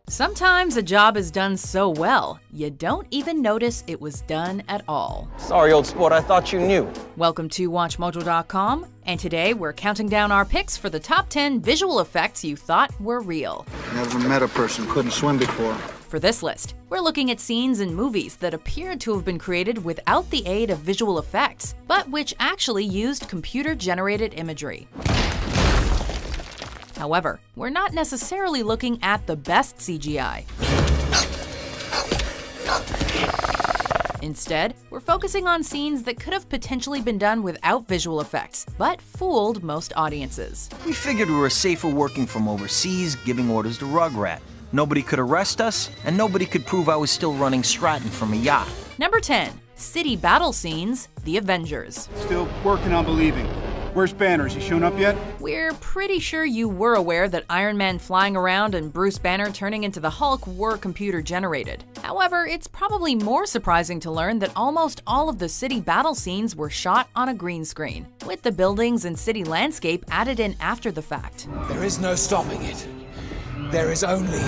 Sometimes a job is done so well, you don't even notice it was done at all. Sorry, old sport, I thought you knew. Welcome to WatchMojo.com, and today we're counting down our picks for the top 10 visual effects you thought were real. Never met a person who couldn't swim before. For this list, we're looking at scenes in movies that appeared to have been created without the aid of visual effects, but which actually used computer-generated imagery. However, we're not necessarily looking at the best CGI. Instead, we're focusing on scenes that could have potentially been done without visual effects, but fooled most audiences. We figured we were safer working from overseas, giving orders to Rugrat. Nobody could arrest us, and nobody could prove I was still running Stratton from a yacht. Number 10. City battle scenes, The Avengers. Still working on believing. Where's Banner? Has he shown up yet? We're pretty sure you were aware that Iron Man flying around and Bruce Banner turning into the Hulk were computer generated. However, it's probably more surprising to learn that almost all of the city battle scenes were shot on a green screen, with the buildings and city landscape added in after the fact. There is no stopping it. There is only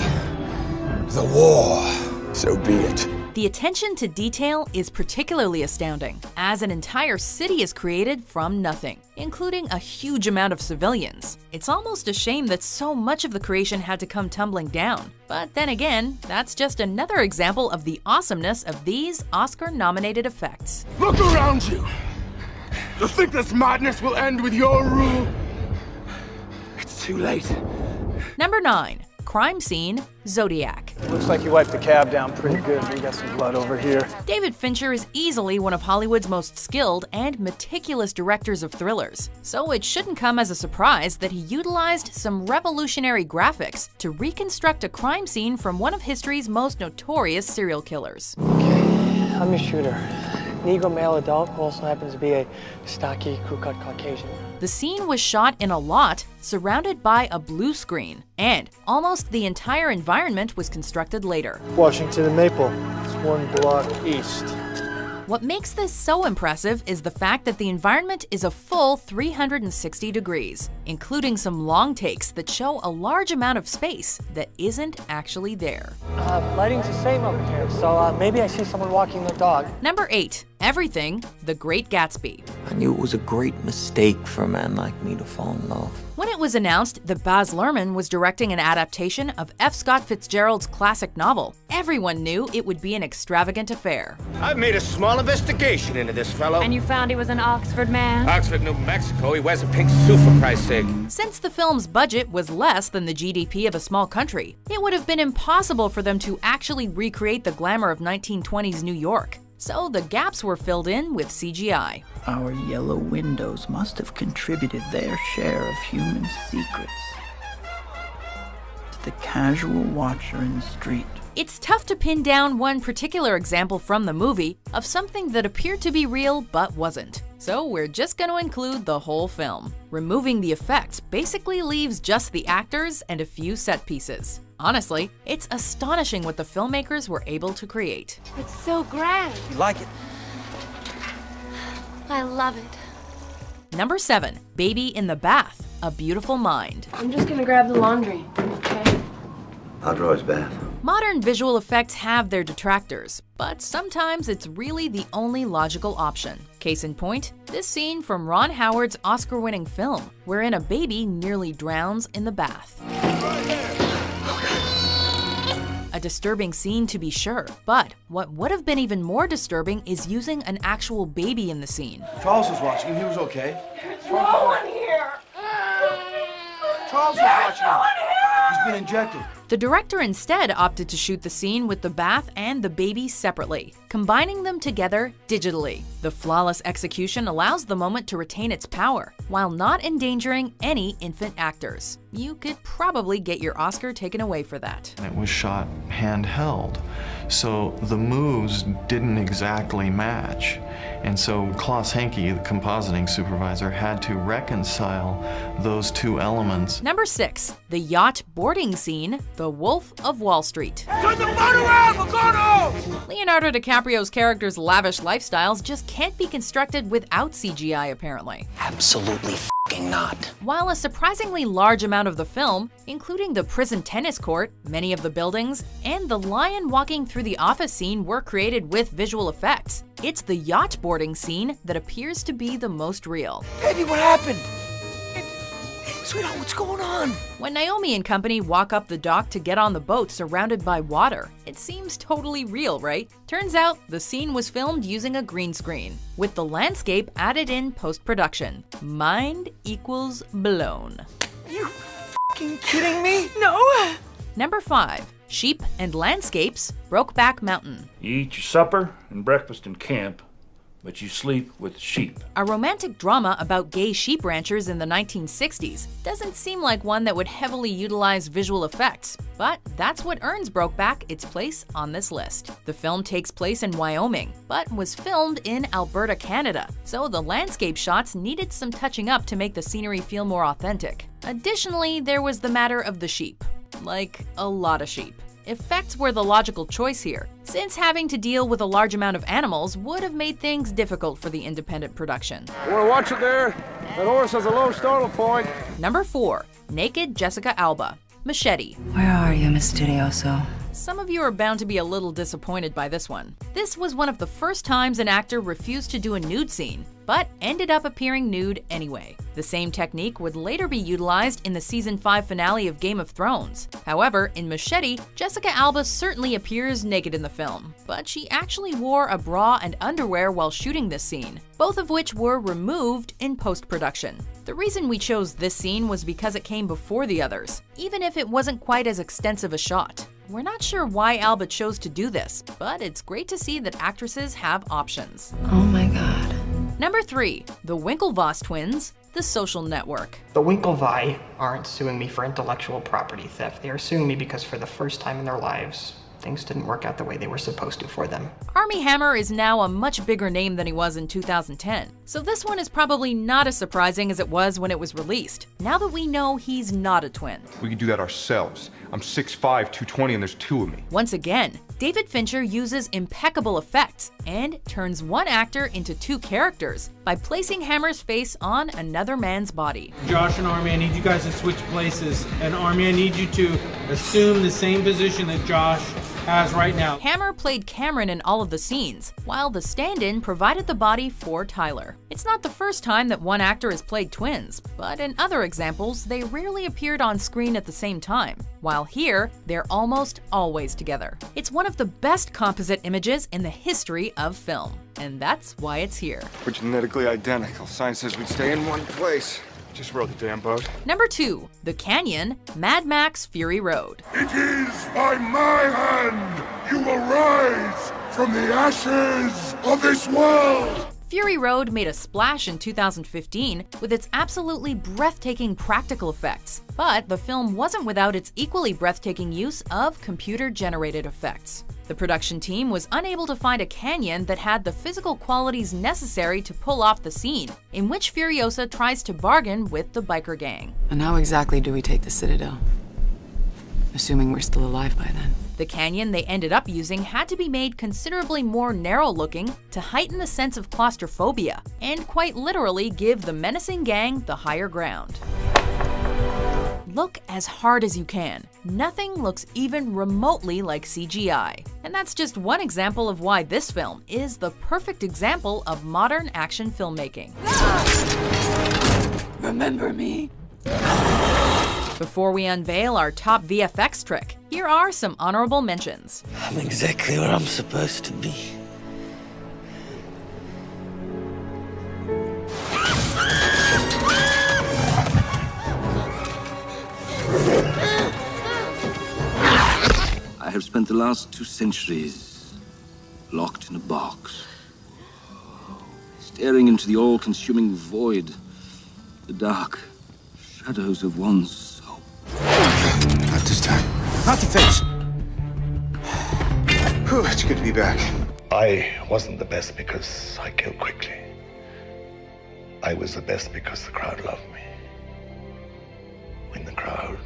the war. So be it. The attention to detail is particularly astounding, as an entire city is created from nothing, including a huge amount of civilians. It's almost a shame that so much of the creation had to come tumbling down. But then again, that's just another example of the awesomeness of these Oscar-nominated effects. Look around you! You think this madness will end with your rule? It's too late. Number 9. Crime scene, Zodiac. Looks like you wiped the cab down pretty good. We got some blood over here. David Fincher is easily one of Hollywood's most skilled and meticulous directors of thrillers, so it shouldn't come as a surprise that he utilized some revolutionary graphics to reconstruct a crime scene from one of history's most notorious serial killers. Okay, I'm your shooter. Negro male adult who also happens to be a stocky, crew-cut Caucasian. The scene was shot in a lot surrounded by a blue screen, and almost the entire environment was constructed later. Washington and Maple. It's one block east. What makes this so impressive is the fact that the environment is a full 360 degrees, including some long takes that show a large amount of space that isn't actually there. Lighting's the same over here, so maybe I see someone walking their dog. Number 8. Everything, The Great Gatsby. I knew it was a great mistake for a man like me to fall in love. When it was announced that Baz Luhrmann was directing an adaptation of F. Scott Fitzgerald's classic novel, everyone knew it would be an extravagant affair. I've made a small investigation into this fellow. And you found he was an Oxford man? Oxford, New Mexico. He wears a pink suit, for Christ's sake. Since the film's budget was less than the GDP of a small country, it would have been impossible for them to actually recreate the glamour of 1920s New York. So the gaps were filled in with CGI. Our yellow windows must have contributed their share of human secrets to the casual watcher in the street. It's tough to pin down one particular example from the movie of something that appeared to be real but wasn't. So we're just going to include the whole film. Removing the effects basically leaves just the actors and a few set pieces. Honestly, it's astonishing what the filmmakers were able to create. It's so grand. You like it? I love it. Number 7. Baby in the Bath, A Beautiful Mind. I'm just gonna grab the laundry, okay? I'll draw his bath. Modern visual effects have their detractors, but sometimes it's really the only logical option. Case in point, this scene from Ron Howard's Oscar-winning film, wherein a baby nearly drowns in the bath. A disturbing scene to be sure, but what would have been even more disturbing is using an actual baby in the scene. Charles was watching him. He was okay. There's no one here! Charles was watching him. He's been injected. The director instead opted to shoot the scene with the bath and the baby separately, combining them together digitally. The flawless execution allows the moment to retain its power, while not endangering any infant actors. You could probably get your Oscar taken away for that. It was shot handheld, so the moves didn't exactly match. And so Klaus Henke, the compositing supervisor, had to reconcile those two elements. Number 6. The yacht boarding scene, The Wolf of Wall Street. Turn the boat around! We're going home! Leonardo DiCaprio's character's lavish lifestyles just can't be constructed without CGI, apparently. Absolutely fucking not. While a surprisingly large amount of the film, including the prison tennis court, many of the buildings, and the lion walking through the office scene were created with visual effects, it's the yacht boarding scene that appears to be the most real. Baby, what happened? Sweetheart, what's going on? When Naomi and company walk up the dock to get on the boat surrounded by water, it seems totally real, right? Turns out, the scene was filmed using a green screen, with the landscape added in post-production. Mind equals blown. Are you fucking kidding me? No! Number 5. Sheep and Landscapes, Brokeback Mountain. You eat your supper and breakfast in camp, but you sleep with sheep. A romantic drama about gay sheep ranchers in the 1960s doesn't seem like one that would heavily utilize visual effects, but that's what earns Brokeback its place on this list. The film takes place in Wyoming, but was filmed in Alberta, Canada, so the landscape shots needed some touching up to make the scenery feel more authentic. Additionally, there was the matter of the sheep. Like, a lot of sheep. Effects were the logical choice here, since having to deal with a large amount of animals would have made things difficult for the independent production. You wanna watch it there? That horse has a low startle point. Number 4. Naked Jessica Alba, Machete. Where are you, Mysterioso? Some of you are bound to be a little disappointed by this one. This was one of the first times an actor refused to do a nude scene, but ended up appearing nude anyway. The same technique would later be utilized in the season 5 finale of Game of Thrones. However, in Machete, Jessica Alba certainly appears naked in the film, but she actually wore a bra and underwear while shooting this scene, both of which were removed in post-production. The reason we chose this scene was because it came before the others, even if it wasn't quite as extensive a shot. We're not sure why Alba chose to do this, but it's great to see that actresses have options. Oh my god. Number 3. The Winklevoss Twins, The Social Network. The Winklevi aren't suing me for intellectual property theft. They are suing me because for the first time in their lives, things didn't work out the way they were supposed to for them. Armie Hammer is now a much bigger name than he was in 2010, so this one is probably not as surprising as it was when it was released, now that we know he's not a twin. We can do that ourselves. I'm 6'5", 220, and there's 2 of me. Once again, David Fincher uses impeccable effects and turns one actor into 2 characters by placing Hammer's face on another man's body. Josh and Armie, I need you guys to switch places, and Armie, I need you to assume the same position that Josh has right now. Hammer played Cameron in all of the scenes, while the stand-in provided the body for Tyler. It's not the first time that one actor has played twins, but in other examples, they rarely appeared on screen at the same time, while here, they're almost always together. It's one of the best composite images in the history of film, and that's why it's here. We're genetically identical. Science says we'd stay in one place. Just row the damn boat. Number 2. The Canyon, Mad Max Fury Road. It is by my hand you will rise from the ashes of this world. Fury Road made a splash in 2015 with its absolutely breathtaking practical effects, but the film wasn't without its equally breathtaking use of computer-generated effects. The production team was unable to find a canyon that had the physical qualities necessary to pull off the scene, in which Furiosa tries to bargain with the biker gang. And how exactly do we take the Citadel? Assuming we're still alive by then. The canyon they ended up using had to be made considerably more narrow-looking to heighten the sense of claustrophobia, and quite literally give the menacing gang the higher ground. Look as hard as you can. Nothing looks even remotely like CGI. And that's just one example of why this film is the perfect example of modern action filmmaking. Remember me? Before we unveil our top VFX trick, here are some honorable mentions. I'm exactly where I'm supposed to be. I have spent the last 2 centuries locked in a box, staring into the all-consuming void, the dark shadows of one's soul. Not this time. Not the face. Whew, it's good to be back. I wasn't the best because I killed quickly. I was the best because the crowd loved me. Win the crowd,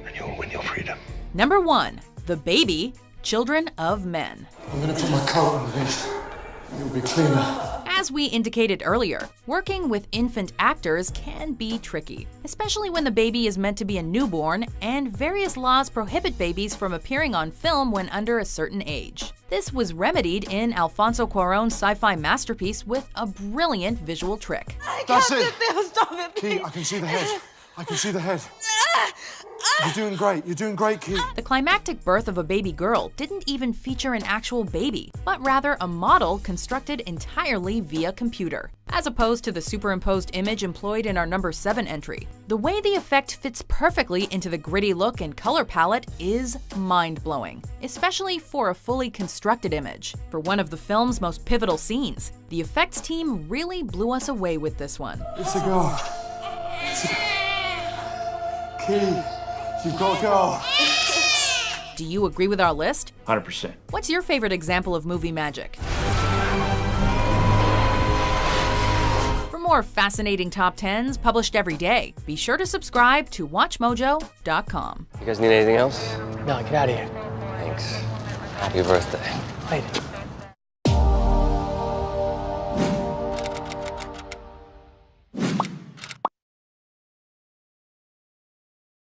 and you'll win your freedom. Number 1. The Baby, Children of Men. I'm gonna put my coat on this. You'll be cleaner. As we indicated earlier, working with infant actors can be tricky, especially when the baby is meant to be a newborn and various laws prohibit babies from appearing on film when under a certain age. This was remedied in Alfonso Cuarón's sci-fi masterpiece with a brilliant visual trick. That's it! Stop it, please. Key, I can see the head. I can see the head. You're doing great. You're doing great, Key. The climactic birth of a baby girl didn't even feature an actual baby, but rather a model constructed entirely via computer, as opposed to the superimposed image employed in our number 7 entry. The way the effect fits perfectly into the gritty look and color palette is mind-blowing, especially for a fully constructed image. For one of the film's most pivotal scenes, the effects team really blew us away with this one. It's a girl. Key. You've got to go. Do you agree with our list? 100%. What's your favorite example of movie magic? For more fascinating top 10s published every day, be sure to subscribe to WatchMojo.com. You guys need anything else? No, get out of here. Thanks. Happy birthday. Wait.